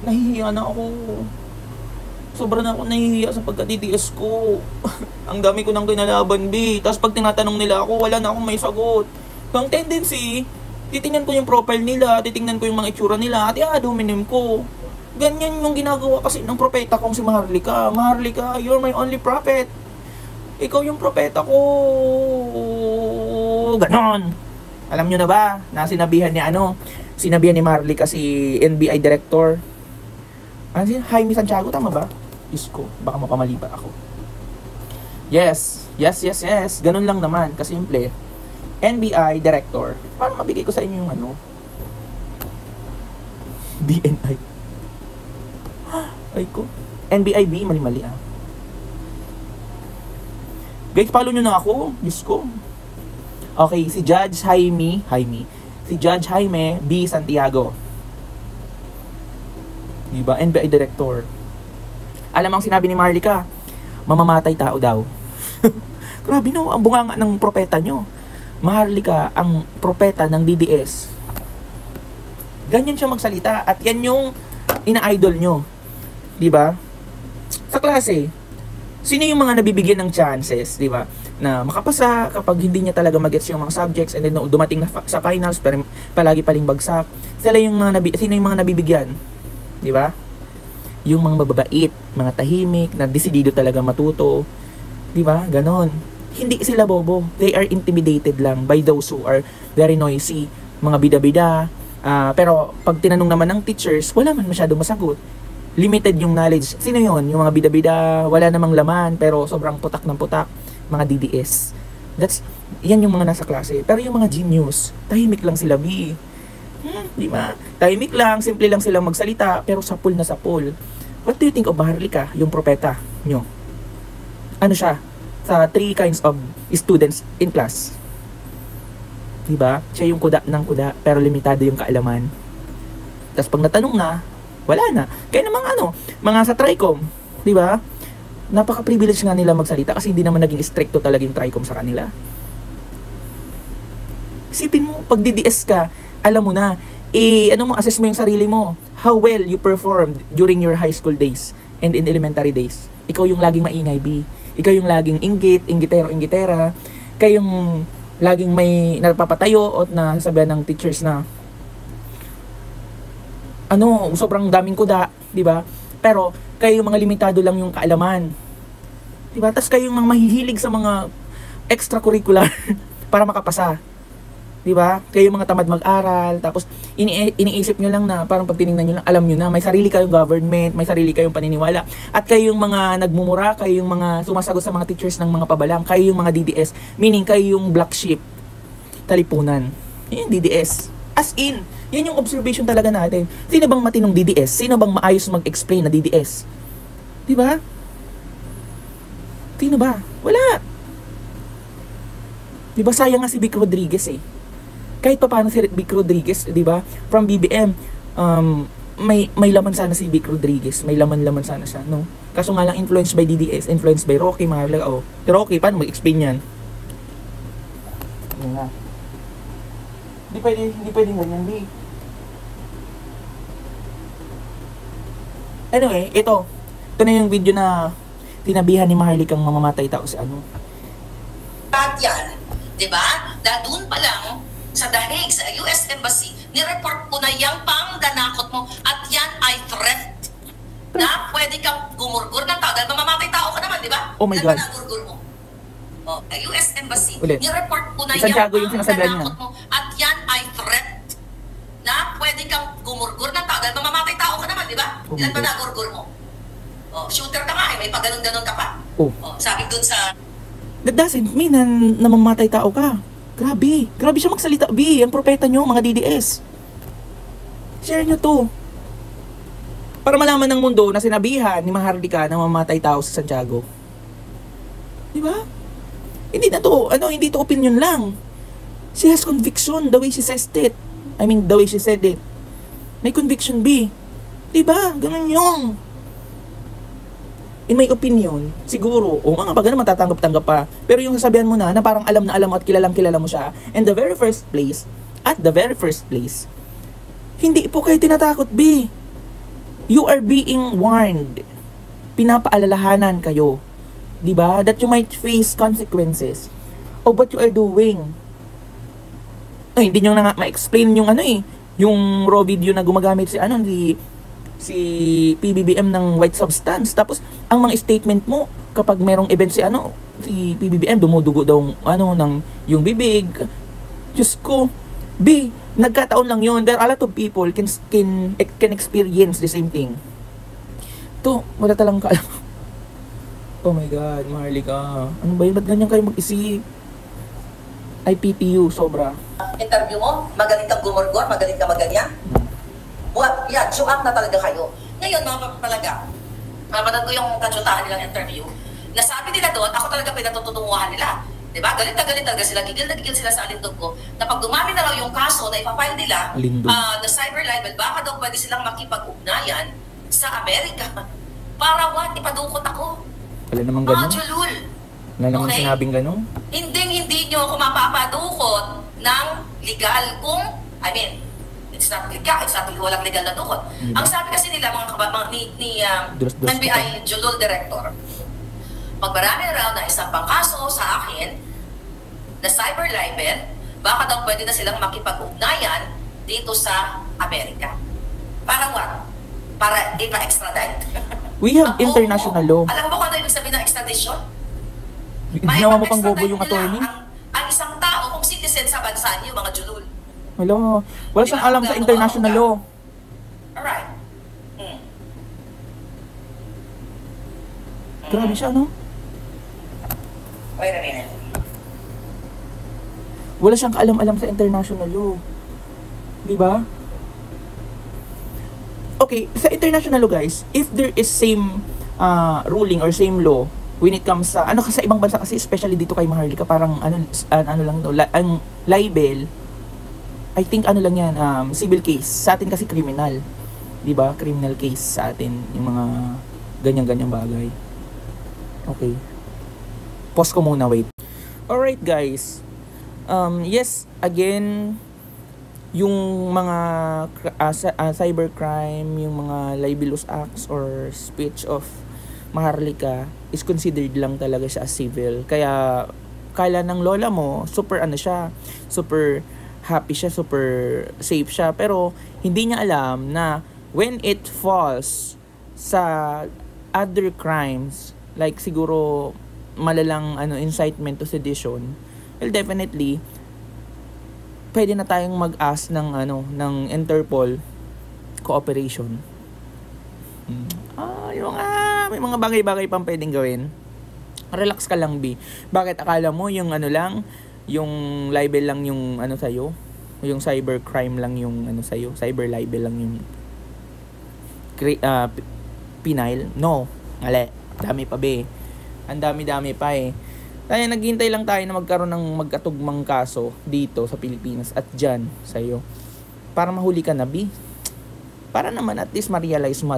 nahihiya na ako. Sobra na ako nahihiya sa pagka-DDS ko. Ang dami ko nang kinalaban, B. Tapos pag tinatanong nila ako, wala na akong may sagot. So, ang tendency, titingnan ko yung profile nila, titingnan ko yung mga itsura nila, at i-adominem ko. Ganyan yung ginagawa kasi ng propeta kong si Maharlika. Maharlika, you're my only prophet. Ikaw yung propeta ko. Ganon. Alam nyo na ba na sinabihan ni Maharlika si NBI Director. Ano siya? Jaime Santiago, tama ba? Diyos ko, baka mapamali ba ako? Yes. Ganon lang naman, kasimple. NBI Director. Paano mabigay ko sa inyo yung DNI. Ay ko. NBIB, mali-mali ah. Guys, follow nyo na ako. Diyos ko. Okay, si Judge Jaime. Si Judge Jaime B. Santiago. Diba? NBI Director. Alam ang sinabi ni Maharlika, mamamatay tao daw. Grabe no, ang bunganga ng propeta nyo. Maharlika ang propeta ng DDS. Ganyan siya magsalita at yan yung ina-idol nyo. Diba? Sa klase, sino yung mga nabibigyan ng chances, diba? Na makapasa kapag hindi niya talaga magets yung mga subjects and then dumating na sa finals pero palagi paling bagsak. Sino yung mga nabibigyan? Diba? Yung mga mababait, mga tahimik, na desidido talaga matuto. Diba? Ganon. Hindi sila bobo. They are intimidated lang by those who are very noisy. Mga bida-bida. Pero pag tinanong naman ng teachers, wala man masyadong masagot. Limited yung knowledge. Sino yun? Yung mga bida-bida, wala namang laman, pero sobrang putak ng putak. Mga DDS. Yan yung mga nasa klase. Pero yung mga genius, tahimik lang sila, B. Di ba? Tahimik lang, simple lang silang magsalita, pero sapul na sapul. What do you think of Maharlika, yung propeta nyo? Ano siya? Sa 3 kinds of students in class. Diba? Siya yung kuda ng kuda, pero limitado yung kaalaman. Tapos pag natanong na, wala na. Kaya namang mga sa TRICOM, diba? Napaka-privilege nga nila magsalita kasi hindi naman naging stricto talaga yung TRICOM sa kanila. Isipin mo, pag DDS ka, alam mo na, assess mo yung sarili mo. How well you performed during your high school days and in elementary days. Ikaw yung laging maingay, B. Ikaw yung laging inggitera. Kayo yung laging may napapatayo o nasabihan ng teachers na sobrang daming kuda, di ba? Pero kayo yung mga limitado lang yung kaalaman. Di ba? Tapos kayo yung mga mahihilig sa mga extracurricular para makapasa. Di ba? Kayo yung mga tamad mag-aral, tapos iniisip nyo lang na parang pag tinignan nyo lang, alam nyo na, may sarili kayong government, may sarili kayong paniniwala. At kayo yung mga nagmumura, kayo yung mga sumasagot sa mga teachers ng mga pabalang, kayo yung mga DDS, meaning kayo yung black sheep, talipunan. Yun yung DDS. As in, yan yung observation talaga natin. Sino bang matinong DDS? Sino bang maayos mag-explain na DDS? Di ba? Sino ba? Wala. Di ba sayang nga si Vic Rodriguez eh. Kahit pa paano si Vic Rodriguez, di ba? From BBM, may laman sana si Vic Rodriguez. May laman sana siya, no? Kaso nga lang influenced by DDS, influenced by Rocky, Maharlika. Si Rocky, paano mag-explain yan? Yan nga. Hindi pwedeng ganyan, B. Anyway, ito na yung video na tinabihan ni Maharlikang mamamatay tao si At yan, di ba? Doon pa lang, sa dahig, sa US Embassy, nireport ko na yung pangdanakot mo at yan ay threat na pwede kang gumurgur ng tao dahil mamamatay tao ka naman, di ba? Oh my God. Gurgur mo. US Embassy, ulit. Nireport ko na yung pangdanakot mo at yan ay threat na pwede kang gumurgur ng tao dahil mamamatay tao ka naman, di ba? Ilan ba nagurgur mo? Shooter ka nga eh, may pag-ganon-ganon ka pa. Sabi dun sa... That doesn't mean na namamatay tao ka. Grabe siya magsalita, B. Ang propeta nyo, mga DDS. Share nyo to. Para malaman ng mundo na sinabihan ni Maharlika na mamamatay tao sa Santiago. Di ba? Hindi na to, hindi to opinion lang. She has conviction the way she says it. I mean, the way she said it. May conviction, B. Di ba? Ganun yung. In my opinion, siguro, mga baga na matatanggap-tanggap pa. Pero yung sasabihan mo na parang alam na alam mo at kilalang-kilala mo siya, and the very first place, hindi po kayo tinatakot, B. You are being warned. Pinapaalalahanan kayo. Diba? That you might face consequences of what you are doing. Ay, hindi nyo na nga ma-explain yung ano eh. Yung raw video na gumagamit si PBBM ng white substance. Tapos, ang mga statement mo, kapag merong event si PBBM, dumudugo daw yung bibig. Diyos ko, nagkataon lang yun. There are a lot of people can experience the same thing. To, wala talang ka. Oh my God, Maharlika. Ano ba yun? Ba't ganyan kayo mag-isip? IPPU, sobra. Interview mo, magaling kang gumorgor, magaling kang maganyan. Yeah, show up na talaga kayo. Ngayon, mga talaga, mapanood ko yung katsutahan nilang interview. Nasabi nila doon, ako talaga pinatututunguhan nila. Diba? Galit na talaga sila, gigil sila sa alindog ko, na pag dumami na raw yung kaso na ipafile nila, na cyber libel, baka daw pwede silang makipag-ugnayan sa Amerika. Para what? Ipadukot ako. Wala namang ganun. Mga julul. Wala namang sinabing ganun. Hindi nyo ako mapapadukot ng legal kung, it's not legal, walang legal na dukot. Ang sabi kasi nila, ni NBI Julul Director, pag marami na raw na isang pangkaso sa akin na cyber libel, baka daw pwede na silang makipag-ugnayan dito sa Amerika. Para what? Para ipa-extradite. We have international law. Alam mo kung ano ibig sabihin ng extradition? Ginawa mo pang bobo yung attorney? Ang isang tao kung citizen sa bansa niyo, mga julul. Wala siyang alam sa international law. Alright. Grabe siya, no? Wait a minute. Wala siyang kaalam-alam sa international law. Diba? Okay, sa international law, guys, if there is same ruling or same law when it comes sa sa ibang bansa kasi, especially dito kay Maharlika, parang ano lang to, ang libel, I think lang yan, civil case. Sa atin kasi criminal. 'Di ba? Criminal case sa atin yung mga ganyan-ganyang bagay. Okay. Pause ko muna, wait. Alright, guys. Yes, again, yung mga cybercrime, yung mga libelous acts or speech of Maharlika is considered lang talaga siya as civil. Kaya kala ng lola mo, super super happy siya, super safe siya. Pero hindi niya alam na when it falls sa other crimes, like siguro malalang incitement to sedition, well, definitely pwede na tayong mag-ask ng Interpol cooperation. May mga bagay-bagay pang pwedeng gawin. Relax ka lang, B. Bakit akala mo yung yung libel lang yung sa'yo? Yung cybercrime lang yung sa'yo? Cyber libel lang yung penile? No. Mali. Dami pa, B. Ang dami-dami pa eh. Kaya naghihintay lang tayo na magkaroon ng magkatugmang kaso dito sa Pilipinas at dyan sa'yo. Para mahuli ka na, B. Para naman at least ma-realize mo